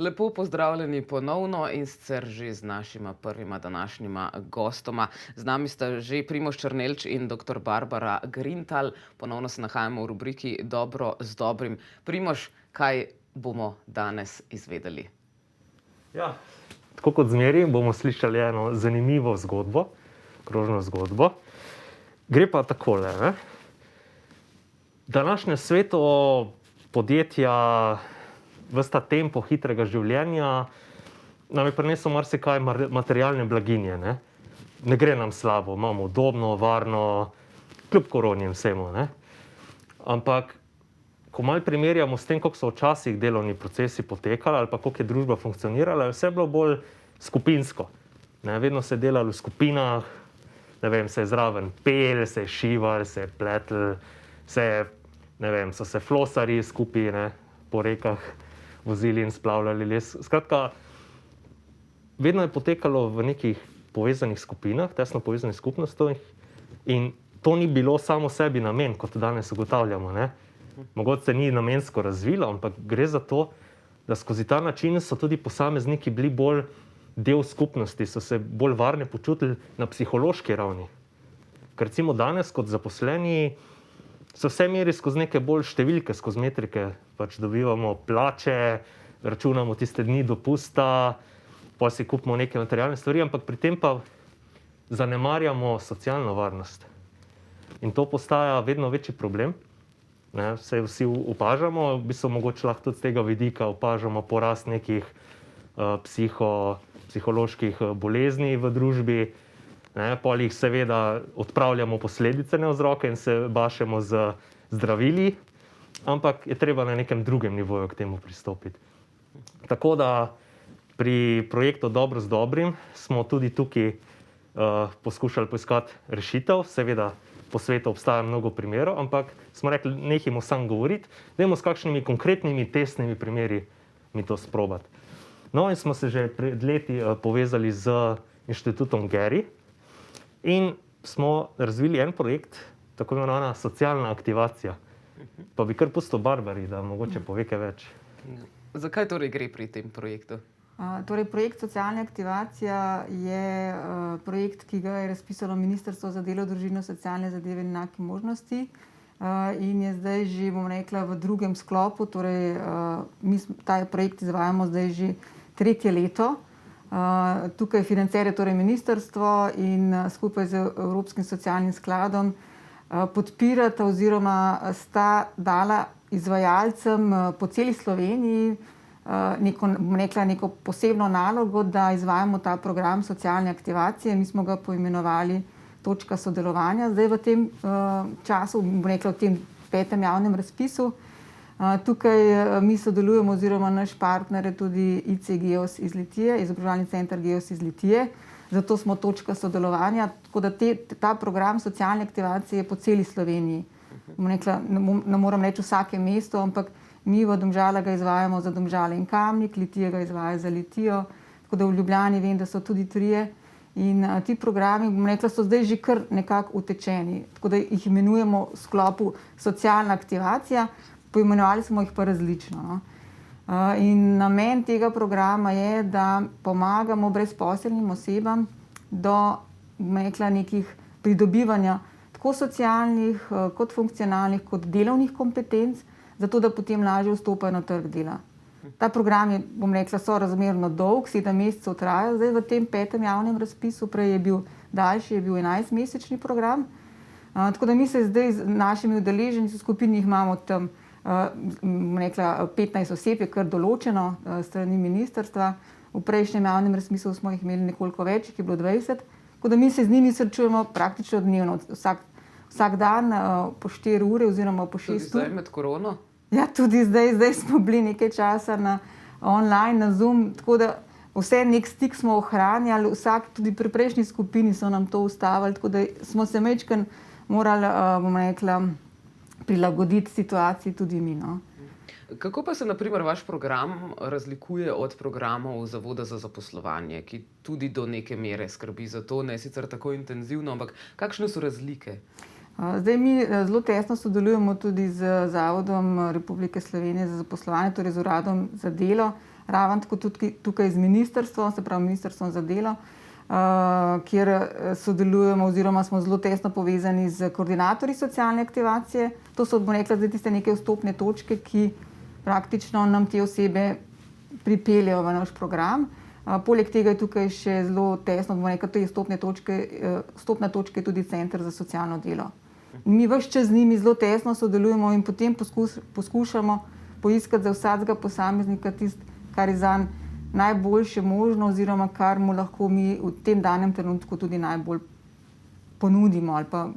Lepo pozdravljeni ponovno in sicer že z našima prvima današnjima gostoma. Z nami sta že Primož Černelč in dr. Barbara Grintal. Ponovno se nahajamo v rubriki Dobro z dobrim. Primož, kaj bomo danes izvedeli? Ja, tako kot zmeri bomo slišali eno zanimivo zgodbo, krožno zgodbo. Gre pa takole, ne? Današnje svetu podjetja, ves ta tempo hitrega življenja nam je prinesel marsikaj materialne blaginje, ne? Ne gre nam slabo, imamo udobno, varno, kljub koroni in vsemu, ne? Ampak, ko malo primerjamo s tem, kako so včasih delovni procesi potekali ali pa kako je družba funkcionirala, je vse bilo bolj skupinsko, ne? Vedno se je delalo v skupinah, ne vem, se je zraven pel, se je šival, se je pletl, so se flosarji skupaj, ne, po rekah vozili in splavljali les. Skratka, vedno je potekalo v nekih povezanih skupinah, tesno povezanih skupnostih in to ni bilo samo sebi namen, kot danes ugotavljamo, ne. Mogoče se ni namensko razvilo, ampak gre za to, da skozi ta način so tudi posamezniki bili bolj del skupnosti, so se bolj varne počutili na psihološki ravni. Ker recimo danes kot zaposleni se vse meri skozi neke bolj številke, skozi metrike, pač dobivamo plače, računamo tiste dni dopusta, pol si kupimo neke materialne stvari, ampak pri tem pa zanemarjamo socialno varnost. In to postaja vedno večji problem, ne, saj vsi opažamo, v bistvu mogoče lahko tudi z tega vidika opažamo porast nekih psiholoških bolezni v družbi, ne, pol jih seveda odpravljamo posledice, ne vzroke in se bašemo z zdravili, ampak je treba na nekem drugem nivoju k temu pristopiti. Tako da pri projektu Dobro z dobrim smo tudi tukaj poskušali poiskati rešitev, seveda po svetu obstaja mnogo primerov, ampak smo rekli, nehajmo samo govoriti, dajmo s kakšnimi konkretnimi testnimi primeri mi to sprobati. No, in smo se že pred leti povezali z inštitutom Geri in smo razvili en projekt, tako imenovana socialna aktivacija. Pa bi kar pustil Barbari, da mogoče pove kaj več. Zakaj torej gre pri tem projektu? Torej, projekt Socialna aktivacija je projekt, ki ga je razpisalo Ministrstvo za delo, družino, socialne zadeve in enake možnosti. In je zdaj že, bom rekla, v drugem sklopu, torej mi ta projekt izvajamo zdaj že 3. leto. Tukaj financer je torej ministrstvo in skupaj z Evropskim socialnim skladom podpirata oziroma sta dala izvajalcem po celi Sloveniji neko posebno nalogo, da izvajamo ta program socialne aktivacije. Mi smo ga poimenovali Točka sodelovanja. Zdaj v tem času, bom rekla v tem 5. javnem razpisu, tukaj mi sodelujemo oziroma naš partner je tudi IC Geos iz Litije, izobraževalni center Geos iz Litije. Zato smo Točka sodelovanja, tako da ta program socialne aktivacije je po celi Sloveniji. Bom rekla, ne moram reči vsake mesto, ampak mi v Domžalah ga izvajamo za Domžale in Kamnik, Litija ga izvaja za Litijo, tako da v Ljubljani vem, da so tudi 3. In ti programi, bom rekla, so zdaj že kar nekako utečeni, tako da jih imenujemo v sklopu socialna aktivacija, poimenovali smo jih pa različno, no. In namen tega programa je, da pomagamo brezposelnim osebam do, bom rekla, nekih pridobivanja tako socialnih, kot funkcionalnih, kot delovnih kompetenc, zato da potem lažje vstopajo na trg dela. Ta program je, bom rekla, sorazmerno dolg, 7 mesecev traja zdaj v tem 5. javnem razpisu, prej je bil daljši, je bil 11-mesečni program. Tako da mi se zdaj z našimi udeleženci v skupini jih imamo tam, bom rekla, 15 oseb je kar določeno strani ministrstva. V prejšnjem javnem razpisu smo jih imeli nekoliko več, jih je bilo 20. Tako da mi se z njimi srečujemo praktično dnevno, vsak dan po 4 ure oziroma po 6 ur. Tudi zdaj med korono? Ja, tudi zdaj smo bili nekaj časa online, na Zoom, tako da vse nek stik smo ohranjali, tudi pri prejšnji skupini so nam to ustavili, tako da smo se majčkeno morali, bom rekla, prilagoditi situaciji tudi mi, no. Kako pa se na primer vaš program razlikuje od programov Zavoda za zaposlovanje, ki tudi do neke mere skrbi za to, ne sicer tako intenzivno, ampak kakšne so razlike? Zdaj mi zelo tesno sodelujemo tudi z Zavodom Republike Slovenije za zaposlovanje, torej z Uradom za delo, ravno tako tudi tukaj z ministrstvom, se pravi Ministrstvom za delo, kjer sodelujemo oziroma smo zelo tesno povezani z koordinatorji socialne aktivacije. To so, bom rekla, zdaj tiste neke vstopne točke, ki praktično nam te osebe pripeljejo v naš program. Poleg tega je tukaj še zelo tesno, bom rekla, te vstopna točka je tudi Center za socialno delo. Mi ves čas z njimi zelo tesno sodelujemo in potem poskušamo poiskati za vsakega posameznika tisto, kar je zanj najboljše možno oziroma kar mu lahko mi v tem danem trenutku tudi najbolj ponudimo ali pa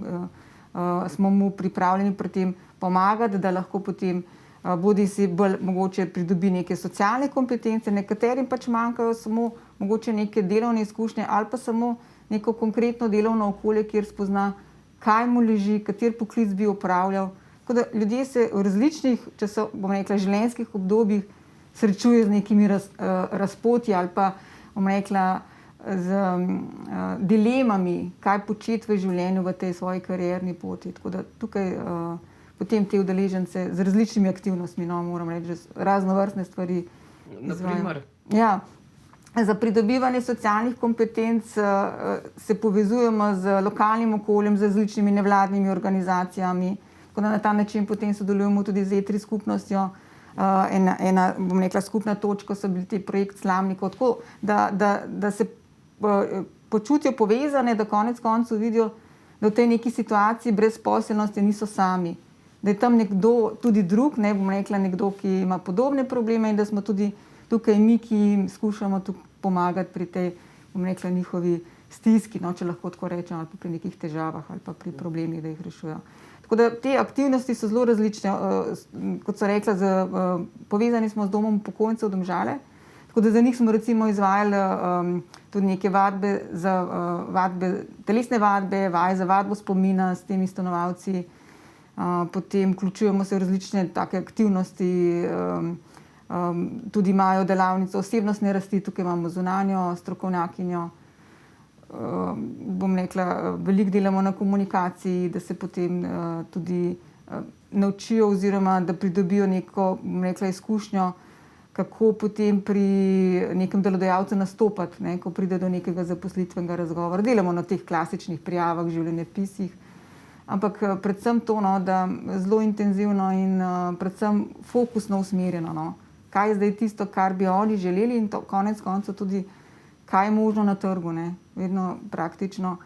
smo mu pripravljeni pri tem pomagati, da lahko potem bodi si bolj mogoče pridobi neke socialne kompetence, nekaterim pač manjkajo samo mogoče neke delovne izkušnje ali pa samo neko konkretno delovno okolje, kjer spozna, kaj mu leži, kater poklic bi opravljal. Tako da ljudje se v različnih bom rekla, življenjskih obdobjih srečujejo z nekimi razpotji ali pa, bom rekla, z dilemami, kaj početi v življenju v tej svoji karierni poti. Tako da tukaj potem te udeležence z različnimi aktivnostmi, moram reči, raznovrstne stvari izvajajo. Ja, za pridobivanje socialnih kompetenc se povezujemo z lokalnim okoljem, z različnimi nevladnimi organizacijami, tako da na ta način potem sodelujemo tudi z E3 skupnostjo. Ena, bom rekla, skupna točka so bili ti projekt Slamnikov, tako da se počutijo povezane, da konec koncev vidijo, da v tej neki situaciji brezposelnosti niso sami. Da je tam nekdo tudi drug, bom rekla, nekdo, ki ima podobne probleme in da smo tudi tukaj mi, ki jim skušamo pomagati pri tej, bom rekla, njihovi stiski, če lahko tako rečem, ali pa pri nekih težavah ali pa pri problemih, da jih rešujejo. Tako da te aktivnosti so zelo različne. Kot so rekla, povezani smo z Domom upokojencev Domžale, tako da za njih smo recimo izvajali tudi neke vadbe, telesne vadbe, vaje za vadbo spomina s temi stanovalci. Potem vključujemo se v različne take aktivnosti, tudi imajo delavnico osebnostne rasti, tukaj imamo zunanjo strokovnjakinjo. Bom rekla, veliko delamo na komunikaciji, da se potem tudi naučijo oziroma da pridobijo neko, bom rekla, izkušnjo, kako potem pri nekem delodajalcu nastopati, ko pride do nekega zaposlitvenega razgovora. Delamo na teh klasičnih prijavah, življenjepisih, ampak predvsem to, da zelo intenzivno in predvsem fokusno usmerjeno. Kaj je zdaj tisto, kar bi oni želeli in to konec koncev tudi kaj je možno na trgu. Vedno praktično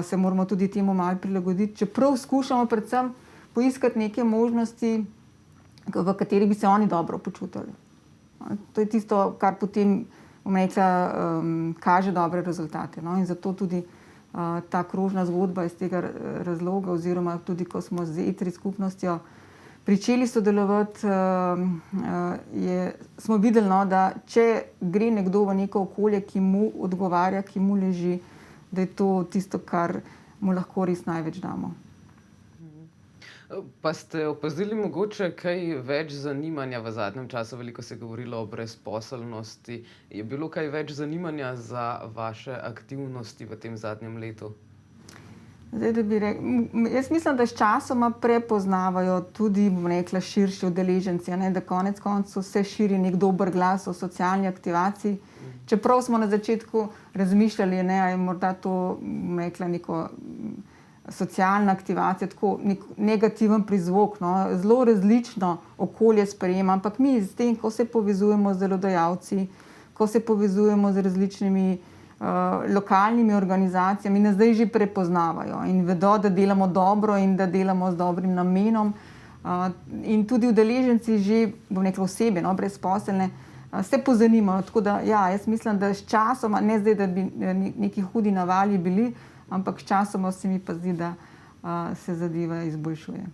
se moramo tudi temu malo prilagoditi, čeprav skušamo predvsem poiskati neke možnosti, v kateri bi se oni dobro počutili. To je tisto, kar potem, bom rekla, kaže dobre rezultate. In zato tudi ta krožna zgodba iz tega razloga oziroma tudi, ko smo z E3 skupnostjo pričeli sodelovati, smo videli, da če gre nekdo v neko okolje, ki mu odgovarja, ki mu leži, da je to tisto, kar mu lahko res največ damo. Pa ste opazili mogoče kaj več zanimanja v zadnjem času? Veliko se je govorilo o brezposelnosti. Je bilo kaj več zanimanja za vaše aktivnosti v tem zadnjem letu? Zdaj, jaz mislim, da s časoma prepoznavajo tudi, bom rekla, širši udeleženci, da konec koncev se širi nek dober glas o socialni aktivaciji. Čeprav smo na začetku razmišljali, je morda to, bom rekla, neko socialna aktivacija, tako nek negativen prizvok, zelo različno okolje sprejema, ampak mi s tem, ko se povezujemo z delodajalci, ko se povezujemo z različnimi lokalnimi organizacijami, nas zdaj že prepoznavajo in vedo, da delamo dobro in da delamo z dobrim namenom. In tudi udeleženci že, bom rekla, osebe, brezposelne, se pozanimajo. Tako da, ja, jaz mislim, da s časoma, ne zdaj, da bi neki hudi navali bili, ampak s časoma se mi pa zdi, da se zadeva izboljšuje.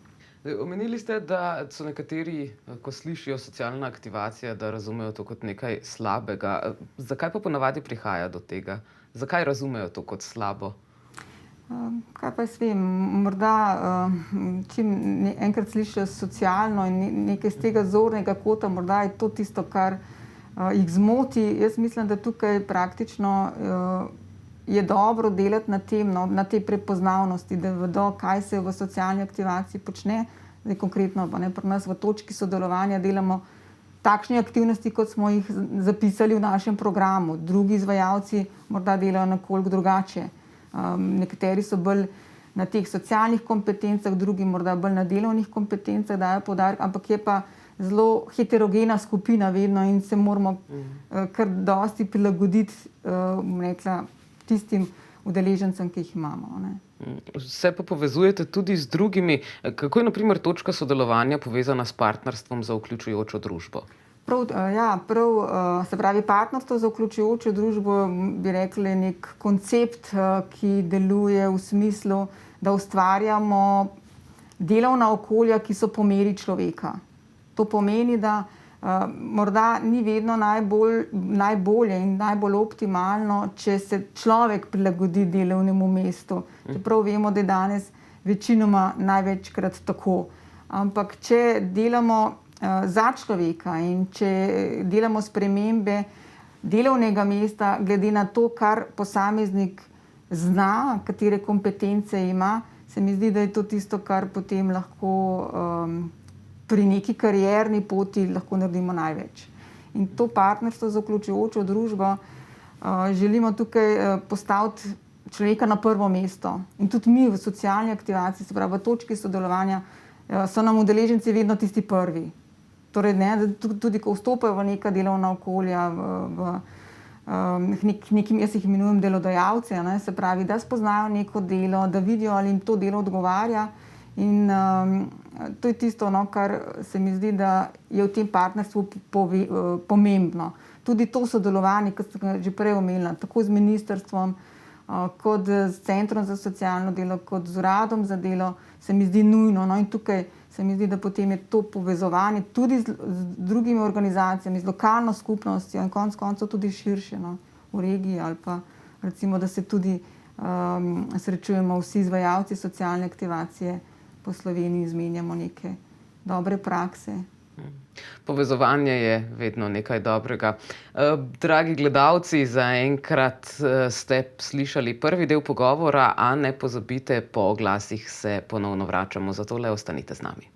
Omenili ste, da so nekateri, ko slišijo socialna aktivacija, da razumejo to kot nekaj slabega. Zakaj pa ponavadi prihaja do tega? Zakaj razumejo to kot slabo? Kaj pa jaz vem, morda čim enkrat slišijo socialno in nekaj z tega zornega kota, morda je to tisto, kar jih zmoti. Jaz mislim, da tukaj praktično je dobro delati na tem, no, na tej prepoznavnosti, da vedo, kaj se v socialni aktivaciji počne. Zdaj konkretno pa ne, pri nas v točki sodelovanja delamo takšne aktivnosti, kot smo jih zapisali v našem programu. Drugi izvajalci morda delajo nekoliko drugače. Nekateri so bolj na teh socialnih kompetencah, drugi morda bolj na delovnih kompetencah dajo poudarek, ampak je pa zelo heterogena skupina vedno in se moramo kar dosti prilagoditi tistim udeležencem, ki jih imamo. Ne. Se pa povezujete tudi z drugimi. Kako je na primer točka sodelovanja povezana s partnerstvom za vključujočo družbo? Se pravi, partnerstvo za vključujočo družbo bi rekli nek koncept, ki deluje v smislu, da ustvarjamo delovna okolja, ki so po meri človeka. To pomeni, da morda ni vedno najbolje in najbolj optimalno, če se človek prilagodi delovnemu mestu. Čeprav vemo, da je danes večinoma največkrat tako. Ampak če delamo za človeka in če delamo spremembe delovnega mesta glede na to, kar posameznik zna, katere kompetence ima, se mi zdi, da je to tisto, kar potem lahko pri neki karierni poti lahko naredimo največ. In to partnerstvo za vključujočo družbo želimo tukaj postaviti človeka na prvo mesto. In tudi mi v socialni aktivaciji, se pravi v točki sodelovanja, so nam udeleženci vedno tisti prvi. Torej, tudi ko vstopajo v neka delovna okolja, jaz jih imenujem delodajalce, se pravi, da spoznajo neko delo, da vidijo, ali jim to delo odgovarja. In to je tisto, kar se mi zdi, da je v tem partnerstvu pomembno. Tudi to sodelovanje, kot sem že prej omenila, tako z ministrstvom, kot s Centrom za socialno delo, kot z Uradom za delo, se mi zdi nujno. In tukaj se mi zdi, da potem je to povezovanje tudi z drugimi organizacijami, z lokalno skupnostjo in konec koncev tudi širše, v regiji, ali pa recimo, da se tudi srečujemo vsi izvajalci socialne aktivacije po Sloveniji, izmenjamo neke dobre prakse. Povezovanje je vedno nekaj dobrega. Dragi gledalci, zaenkrat ste slišali prvi del pogovora, a ne pozabite, po oglasih se ponovno vračamo, zato le ostanite z nami.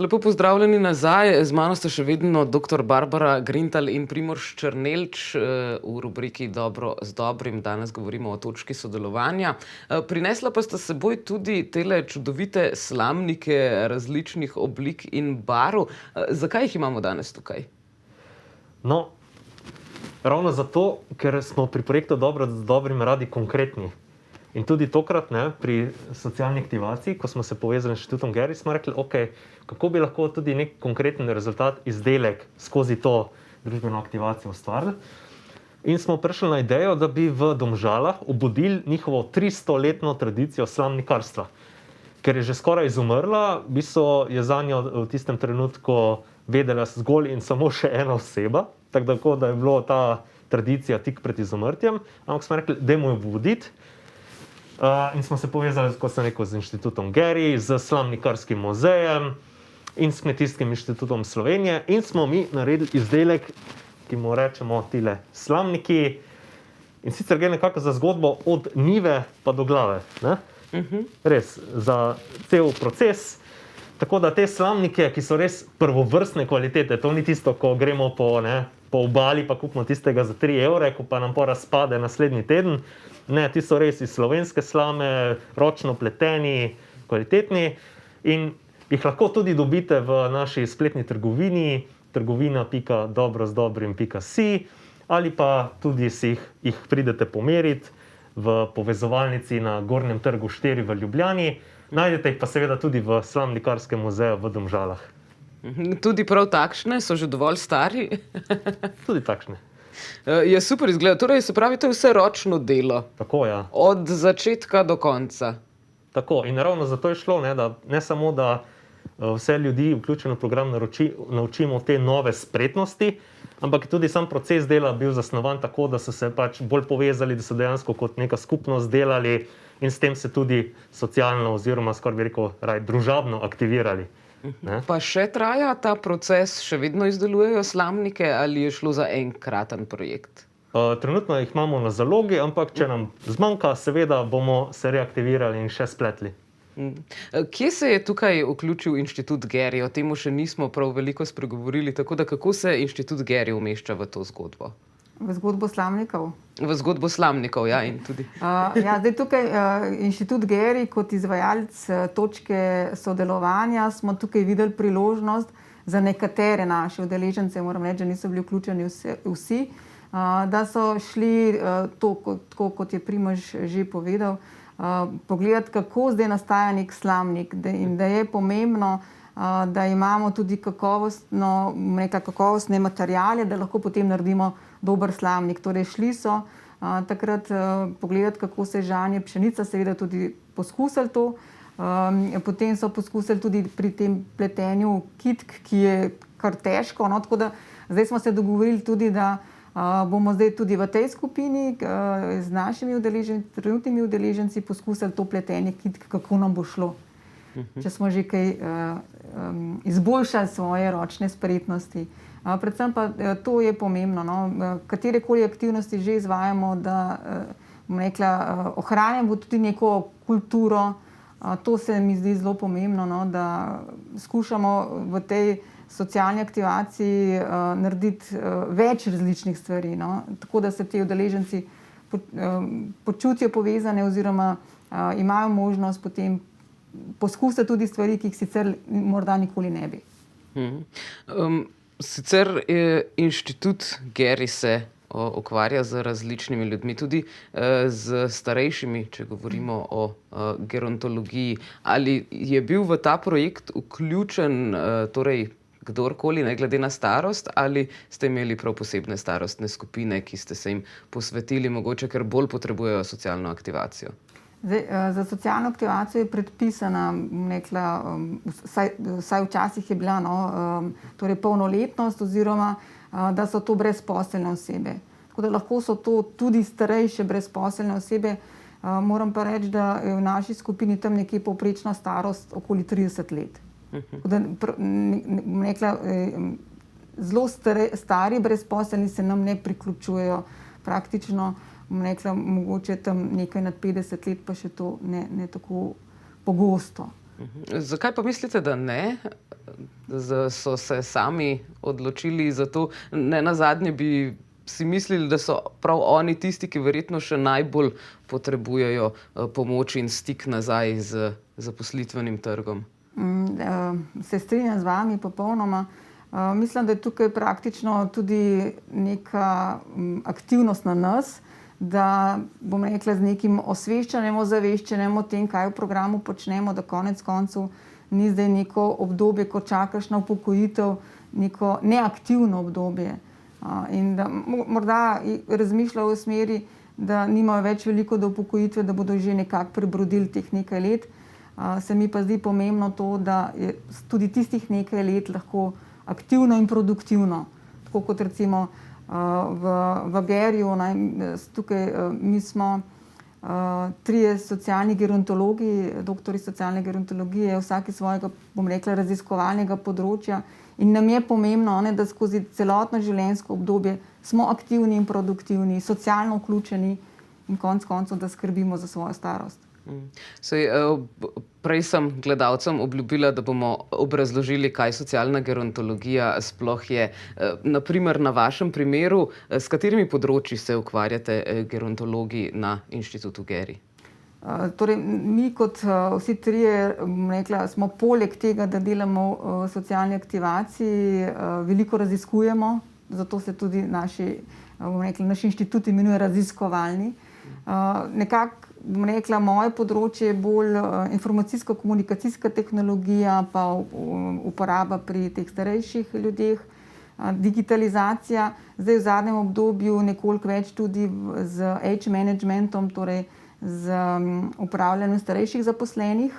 Lepo pozdravljeni nazaj. Z mano sta še vedno dr. Barbara Grintal in Primož Černelč v rubriki Dobro z dobrim. Danes govorimo o točki sodelovanja. Prinesla pa sta seboj tudi tele čudovite slamnike različnih oblik in barv. Zakaj jih imamo danes tukaj? No, ravno zato, ker smo pri projektu Dobro z dobrim radi konkretni. In tudi tokrat, pri socialni aktivaciji, ko smo se povezali s Inštitutom Geri, smo rekli, kako bi lahko tudi nek konkreten rezultat, izdelek skozi to družbeno aktivacijo ustvarili. In smo prišli na idejo, da bi v Domžalah obudili njihovo 300-letno tradicijo slamnikarstva. Ker je že skoraj izumrla, v bistvu je zanjo v tistem trenutku vedela zgolj in samo še ena oseba, tako da je bila ta tradicija tik pred izumrtjem, ampak smo rekli, dajmo jo obuditi. In smo se povezali, kot sem rekel, z Inštitutom Geri, z Slamnikarskim muzejem in s Kmetijskim inštitutom Slovenije in smo mi naredili izdelek, ki mu rečemo tile slamniki. In sicer gre nekako za zgodbo od njive pa do glave. Res, za cel proces. Tako da te slamnike, ki so res prvovrstne kvalitete, to ni tisto, ko gremo po obali pa kupimo tistega za 3 evre, ko pa nam pa razpade naslednji teden. Ne, ti so res iz slovenske slame, ročno pleteni, kvalitetni in jih lahko tudi dobite v naši spletni trgovini, trgovina.dobrozdobrim.si, ali pa tudi si jih pridete pomeriti v povezovalnici na Gornjem trgu 4 v Ljubljani. Najdete jih pa seveda tudi v Slamnikarskem muzeju v Domžalah. Tudi prav takšne, so že dovolj stari? Tudi takšne. Je super izgleda. Torej, se pravi, to je vse ročno delo. Tako, ja. Od začetka do konca. Tako, in ravno zato je šlo, da ne samo, da vse ljudi vključeno v program naučimo te nove spretnosti, ampak tudi sam proces dela bil zasnovan tako, da so se pač bolj povezali, da so dejansko kot neka skupnost delali in s tem se tudi socialno oziroma skoraj bi rekel družabno aktivirali. Ne. Pa še traja ta proces, še vedno izdelujejo slamnike ali je šlo za enkraten projekt? Trenutno jih imamo na zalogi, ampak če nam zmanjka, seveda bomo se reaktivirali in še spletli. Kje se je tukaj vključil Inštitut Geri? O tem še nismo prav veliko spregovorili, tako da kako se Inštitut Geri umešča v to zgodbo? V zgodbo slamnikov. V zgodbo slamnikov, ja, in tudi. Ja, zdaj tukaj Inštitut Geri kot izvajalec točke sodelovanja smo tukaj videli priložnost za nekatere naše udeležence, moram reči, da niso bili vključeni vsi, da so šli, tako kot je Primož že povedal, pogledati, kako zdaj nastaja nek slamnik in da je pomembno, da imamo tudi kakovostne materiale, da lahko potem naredimo dober slamnik. Torej šli so takrat pogledati, kako se žanje pšenica, seveda tudi poskusili to. Potem so poskusili tudi pri tem pletenju kitk, ki je kar težko. No, tako da zdaj smo se dogovorili tudi, da bomo zdaj tudi v tej skupini z našimi trenutnimi udeleženci poskusili to pletenje kitk, kako nam bo šlo. Če smo že kaj izboljšali svoje ročne spretnosti. Predvsem pa to je pomembno, no, katerekoli aktivnosti že izvajamo, da ohranjamo tudi neko kulturo. To se mi zdi zelo pomembno, no, da skušamo v tej socialni aktivaciji narediti več različnih stvari, no, tako da se ti udeleženci počutijo povezane oziroma imajo možnost potem poskusiti tudi stvari, ki jih sicer morda nikoli ne bi. Sicer Inštitut Geri se ukvarja z različnimi ljudmi, tudi z starejšimi, če govorimo o gerontologiji. Ali je bil v ta projekt vključen torej kdorkoli, ne glede na starost, ali ste imeli prav posebne starostne skupine, ki ste se jim posvetili, mogoče ker bolj potrebujejo socialno aktivacijo? Zdaj, za socialno aktivacijo je predpisana, vsaj včasih je bila, no, torej polnoletnost oziroma da so to brezposelne osebe. Tako da lahko so to tudi starejše brezposelne osebe. Moram pa reči, da je v naši skupini tam nekje povprečna starost okoli 30 let. Zelo stari brezposelni se nam ne priključujejo praktično. Mogoče tam nekaj nad 50 let, pa še to ne tako pogosto. Zakaj pa mislite, da ne? So se sami odločili za to? Ne nazadnje bi si mislili, da so prav oni tisti, ki verjetno še najbolj potrebujejo pomoč in stik nazaj z zaposlitvenim trgom. Se strinjam z vami popolnoma. Mislim, da je tukaj praktično tudi neka aktivnost na nas, da bom rekla z nekim osveščanjem, ozaveščanjem o tem, kaj v programu počnemo, da konec koncev ni zdaj neko obdobje, ko čakaš na upokojitev, neko neaktivno obdobje. In da morda razmišljajo v smeri, da nimajo več veliko do upokojitve, da bodo že nekako prebrodili teh nekaj let. Se mi pa zdi pomembno to, da je tudi tistih nekaj let lahko aktivno in produktivno. Tako kot recimo v Geriju, tukaj mi smo trije socialni gerontologi, doktorji socialne gerontologije, vsak iz svojega, bom rekla, raziskovalnega področja. In nam je pomembno, da skozi celotno življenjsko obdobje smo aktivni in produktivni, socialno vključeni in konec koncev, da skrbimo za svojo starost. Prej sem gledalcem obljubila, da bomo obrazložili, kaj socialna gerontologija sploh je. Naprimer, na vašem primeru, s katerimi področji se ukvarjate gerontologi na Inštitutu Geri? Torej, mi kot vsi trije, bom rekla, smo poleg tega, da delamo v socialni aktivaciji, veliko raziskujemo, zato se tudi naš inštitut imenuje raziskovalni. Nekako, bom rekla, moje področje je bolj informacijsko-komunikacijska tehnologija, pa uporaba pri teh starejših ljudeh, digitalizacija. Zdaj v zadnjem obdobju nekoliko več tudi z age managementom, torej z upravljanjem starejših zaposlenih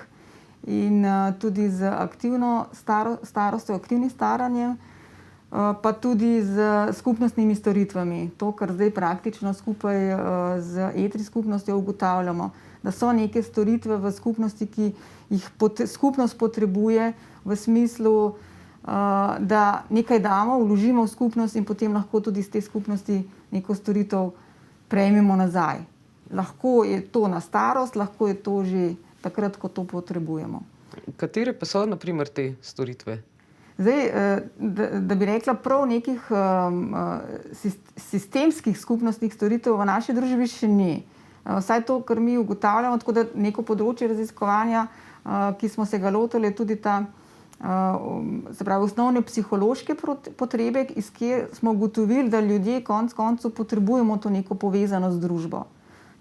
in tudi z aktivno starostjo, aktivnim staranjem. pa tudi z skupnostnimi storitvami. To, kar zdaj praktično skupaj z ETRI skupnostjo ugotavljamo, da so neke storitve v skupnosti, ki jih skupnost potrebuje v smislu, da nekaj damo, vložimo v skupnost in potem lahko tudi iz te skupnosti neko storitev prejmemo nazaj. Lahko je to na starost, lahko je to že takrat, ko to potrebujemo. Katere pa so, na primer, te storitve? Zdaj, da bi rekla prav nekih sistemskih skupnostnih storitev v naši družbi še ni. Vsaj to, kar mi ugotavljamo, tako da neko področje raziskovanja, ki smo se ga lotili, tudi ta, se pravi, osnovne psihološke potrebe, iz kjer smo ugotovili, da ljudje konec koncev potrebujemo to neko povezanost z družbo.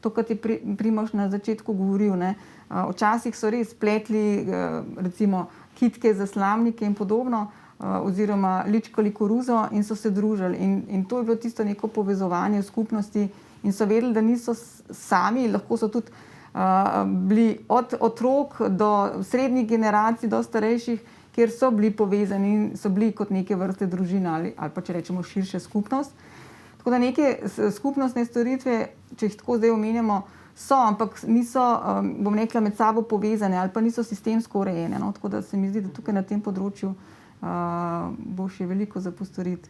To, kar je Primož na začetku govoril, ne. Včasih so res pletli, recimo, kitke za slamnike in podobno, oziroma ličkali koruzo in so se družili. In to je bilo tisto neko povezovanje v skupnosti in so vedeli, da niso sami, lahko so tudi bili od otrok do srednjih generacij, do starejših, kjer so bili povezani in so bili kot neke vrste družina ali pa, če rečemo, širša skupnost. Tako da neke skupnostne storitve, če jih tako zdaj omenjamo, so, ampak niso, bom rekla, med sabo povezane ali pa niso sistemsko urejene. No? Tako da se mi zdi, da tukaj na tem področju bo še veliko za postoriti.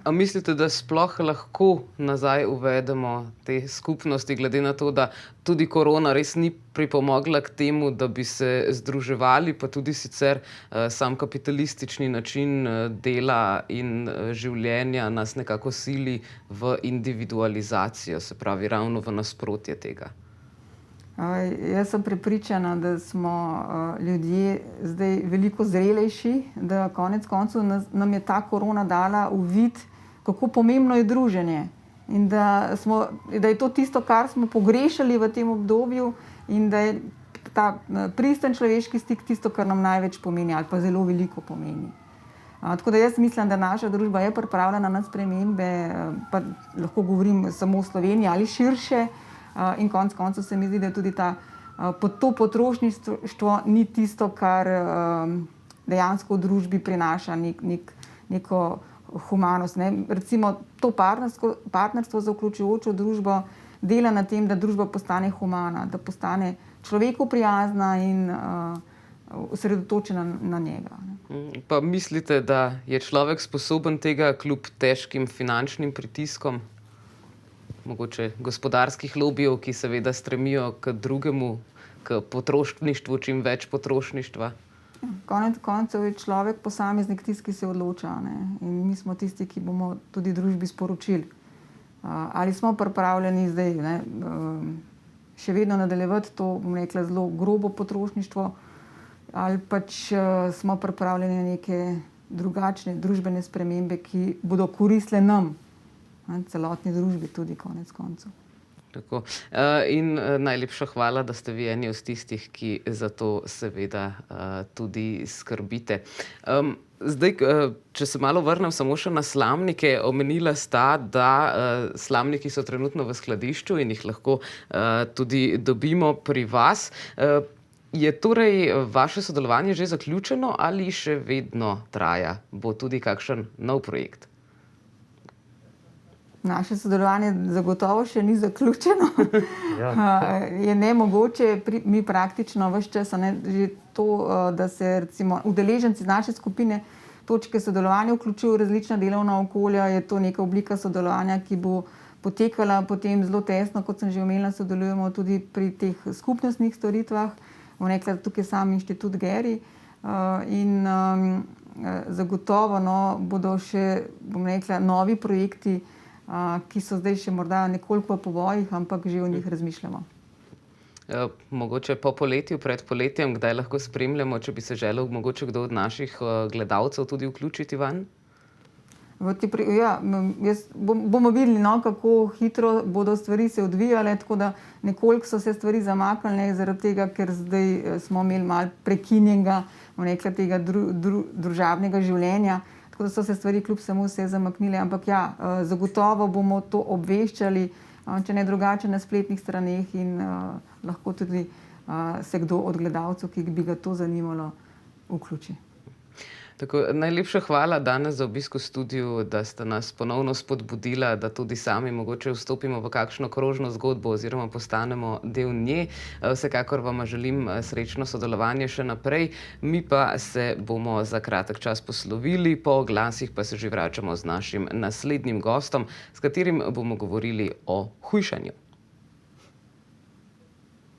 A mislite, da sploh lahko nazaj uvedemo te skupnosti, glede na to, da tudi korona res ni pripomogla k temu, da bi se združevali, pa tudi sicer sam kapitalistični način dela in življenja nas nekako sili v individualizacijo, se pravi ravno v nasprotje tega? Jaz sem prepričana, da smo ljudje zdaj veliko zrelejši, da konec koncev nam je ta korona dala uvid, kako pomembno je druženje. In da je to tisto, kar smo pogrešali v tem obdobju in da je ta pristen človeški stik tisto, kar nam največ pomeni ali pa zelo veliko pomeni. Tako da jaz mislim, da naša družba je pripravljena na spremembe, pa lahko govorim samo o Sloveniji ali širše. In konec koncev se mi zdi, da tudi to potrošništvo ni tisto, kar dejansko v družbi prinaša neko humanost. Ne. Recimo to partnerstvo za vključujočo družbo dela na tem, da družba postane humana, da postane človeku prijazna in osredotočena na njega. Pa mislite, da je človek sposoben tega kljub težkim finančnim pritiskom? Mogoče gospodarskih lobijev, ki seveda stremijo k drugemu, k potrošništvu, čim več potrošništva? Konec koncev je človek posameznik tisti, ki se odloča, ne? In mi smo tisti, ki bomo tudi družbi sporočili. Ali smo pripravljeni zdaj, ne, še vedno nadaljevati to, bom rekla, zelo grobo potrošništvo, ali pač smo pripravljeni na neke drugačne družbene spremembe, ki bodo koristile nam, celotni družbi tudi konec koncev. Tako. In najlepša hvala, da ste vi eni od tistih, ki za to seveda tudi skrbite. Zdaj, če se malo vrnem samo še na slamnike, omenila sta, da slamniki so trenutno v skladišču in jih lahko tudi dobimo pri vas. Je torej vaše sodelovanje že zaključeno ali še vedno traja? Bo tudi kakšen nov projekt? Naše sodelovanje zagotovo še ni zaključeno. Je nemogoče, mi praktično ves čas, že to, da se recimo udeleženci naše skupine točke sodelovanja vključujejo v različna delovna okolja, je to neka oblika sodelovanja, ki bo potekala potem zelo tesno, kot sem že omenila, sodelujemo tudi pri teh skupnostnih storitvah. Bom rekla, tukaj sam inštitut Geri in zagotovo bodo še, bom rekla, novi projekti, ki so zdaj še morda nekoliko v povojih, ampak že o njih razmišljamo. Mogoče po poletju, pred poletjem, kdaj lahko spremljamo, če bi se želel mogoče kdo od naših gledalcev tudi vključiti vanj? Bomo videli, kako hitro bodo stvari se odvijale, tako da nekoliko so se stvari zamaknile zaradi tega, ker zdaj smo imeli malo prekinjenega, bom rekla, tega družabnega življenja. Tako da so se stvari kljub samo vse zamaknile, ampak ja, zagotovo bomo to obveščali, če ne drugače na spletnih straneh in lahko tudi se kdo od gledalcev, ki bi ga to zanimalo, vključi. Tako, najlepša hvala danes za obisk v studiu, da ste nas ponovno spodbudila, da tudi sami mogoče vstopimo v kakšno krožno zgodbo oziroma postanemo del nje. Vsekakor vam želim srečno sodelovanje še naprej. Mi pa se bomo za kratek čas poslovili, po oglasih pa se že vračamo z našim naslednjim gostom, s katerim bomo govorili o hujšanju.